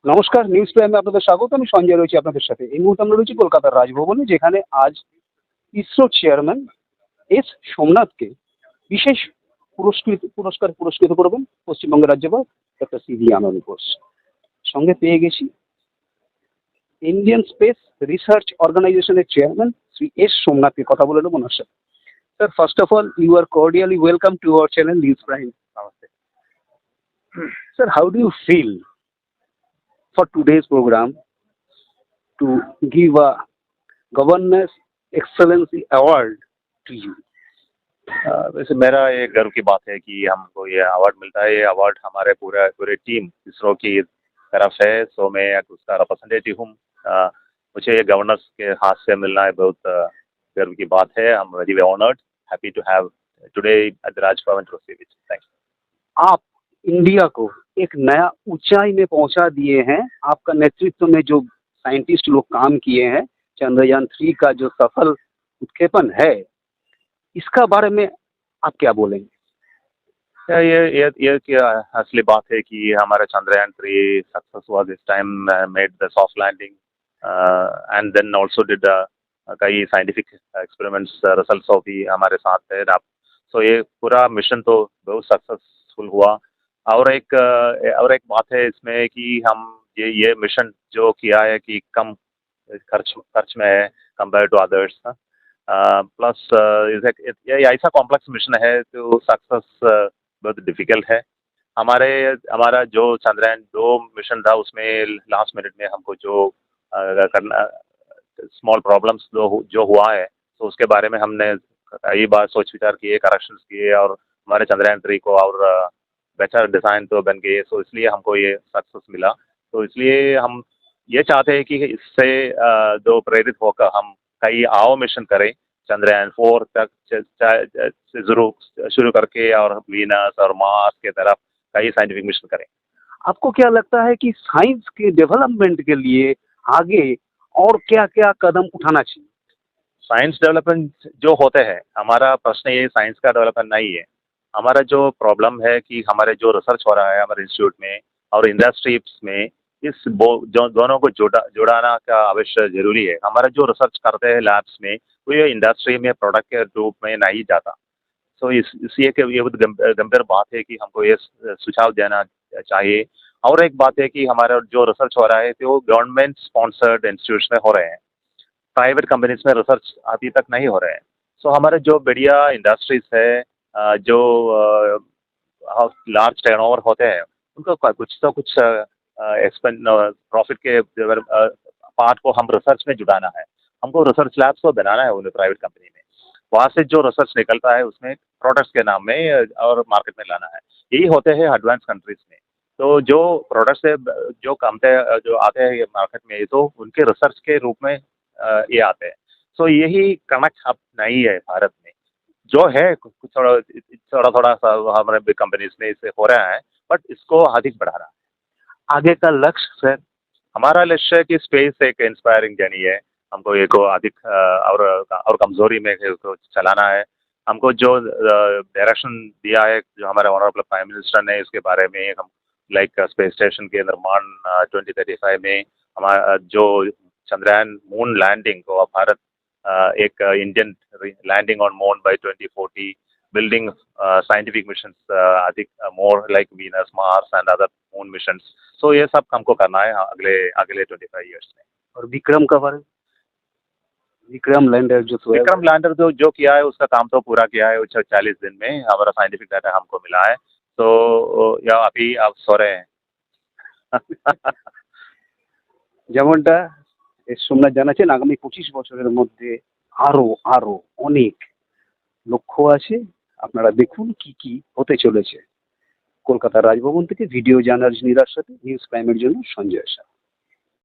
নমস্কার, নিউজ প্রাইমে আপনাদের স্বাগত। আমি সঞ্জয় রয়েছি আপনাদের সাথে। এই মুহূর্তে আমরা রয়েছি কলকাতার রাজভবনে, যেখানে আজ ইসরো চেয়ারম্যান এস সোমনাথকে বিশেষ পুরস্কার পুরস্কৃত করবেন পশ্চিমবঙ্গের রাজ্যপাল ডক্টর সিভি আনন্দ বোস। সঙ্গে পেয়ে গেছি ইন্ডিয়ান স্পেস রিসার্চ অর্গানাইজেশনের চেয়ারম্যান শ্রী এস সোমনাথকে। কথা বলে নেব ওনার সাথে। Sir, first of all, you are cordially welcome to our channel news prime. Sir, how do you feel for today's program to give a Governance Excellency Award to you? वैसे मेरा ये गर्व की बात है कि हमको ये अवार्ड मिलता है। ये अवार्ड हमारे पूरे टीम इसरो की तरफ है, सो मैं उसका रिप्रेजेंटेटिव हूँ। मुझे ये गवर्नर्स के हाथ से मिलना है, बहुत गर्व की बात है। I am very honoured, happy to have today at the Raj Bhavan to receive it. Thank you. आप इंडिया को एक नया ऊंचाई में पहुंचा दिए हैं। आपका नेतृत्व में जो साइंटिस्ट लोग काम किए हैं, चंद्रयान 3 का जो सफल उत्क्षेपण है, इसका बारे में आप क्या बोलेंगे? ये क्या असली बात है कि हमारा चंद्रयान 3 सक्सेस हुआ this time, made the soft landing and then also did कई साइंटिफिक एक्सपेरिमेंट्स रिजल्ट्स भी हमारे साथ है। सो ये पूरा मिशन तो बहुत सक्सेसफुल हुआ। और एक बात है इसमें कि हम ये मिशन जो किया है कि कम खर्च में है कंपेयर टू अदर्स। प्लस ये ऐसा कॉम्प्लेक्स मिशन है तो सक्सेस बहुत डिफिकल्ट है। हमारा जो चंद्रयान 2 मिशन था, उसमें लास्ट मिनट में हमको जो करना स्मॉल प्रॉब्लम्स जो हुआ है, तो उसके बारे में हमने कई बार सोच विचार किए, करेक्शंस किए और हमारे चंद्रयान 3 को और बेटर डिज़ाइन तो बन गए। सो इसलिए हमको ये सक्सेस मिला। तो इसलिए हम ये चाहते हैं कि इससे जो प्रेरित होकर हम कई आओ मिशन करें, चंद्रयान 4 तक से जरूर शुरू करके और वीनस और मार्स के तरफ कई साइंटिफिक मिशन करें। आपको क्या लगता है कि साइंस के डेवलपमेंट के लिए आगे और क्या क्या कदम उठाना चाहिए? साइंस डेवलपमेंट जो होते हैं, हमारा प्रश्न ये साइंस का डेवलपमेंट नहीं है। हमारा जो प्रॉब्लम है कि हमारे जो रिसर्च हो रहा है हमारे इंस्टीट्यूट में और इंडस्ट्रीज में, जो दोनों को जोड़ाना का अवश्य जरूरी है। हमारा जो रिसर्च करते हैं लैब्स में, वो ये इंडस्ट्री में प्रोडक्ट के रूप में नहीं जाता। सो इसलिए कि ये बहुत गंभीर बात है कि हमको ये सुझाव देना चाहिए। और एक बात है कि हमारा जो रिसर्च हो रहा है तो गवर्नमेंट स्पॉन्सर्ड इंस्टीट्यूट्स में हो रहे हैं, प्राइवेट कंपनीज में रिसर्च अभी तक नहीं हो रहे हैं। सो हमारे जो बढ़िया इंडस्ट्रीज है, जो लार्ज टर्नओवर होते हैं, उनको कुछ प्रॉफिट के पार्ट को हम रिसर्च में जुटाना है। हमको रिसर्च लैब्स को बनाना है उन्हें प्राइवेट कंपनी में। वहाँ से जो रिसर्च निकलता है उसमें प्रोडक्ट्स के नाम में और मार्केट में लाना है। यही होते हैं एडवांस कंट्रीज में। तो जो प्रोडक्ट्स है जो आते हैं मार्केट में, तो उनके रिसर्च के रूप में ये आते हैं। सो यही कनेक्ट अब नहीं है भारत में। जो है कुछ थोड़ा सा हमारे कंपनीज में इससे हो रहा है, बट इसको अधिक बढ़ाना है। आगे का लक्ष्य सर? हमारा लक्ष्य है कि स्पेस एक इंस्पायरिंग जर्नी है। हमको ये को अधिक और कमजोरी में इसको चलाना है। हमको जो डायरेक्शन दिया है जो हमारे ऑनरेबल प्राइम मिनिस्टर ने, इसके बारे में हम लाइक स्पेस स्टेशन के निर्माण 2035 में, हमारा जो चंद्रयान मून लैंडिंग को भारत एक Indian landing on moon by 2040, building scientific missions अधिक more like Venus, Mars and other moon missions. So ये सब हमको करना है अगले 25 ईयर्स में। और विक्रम का बारे में? विक्रम लैंडर जो किया है उसका काम तो पूरा किया है। 40 दिन में हमारा साइंटिफिक डाटा हमको मिला है। तो या अभी आप सो रहे हैं। যেমনটা এর সোমনাথ জানাচ্ছেন, আগামী 25 বছরের মধ্যে আরো অনেক লক্ষ্য আছে। আপনারা দেখুন কি কি হতে চলেছে। কলকাতার রাজভবন থেকে ভিডিও জার্নালিস্ট নিরার সাথে নিউজ প্রাইমের জন্য সঞ্জয় শাহ।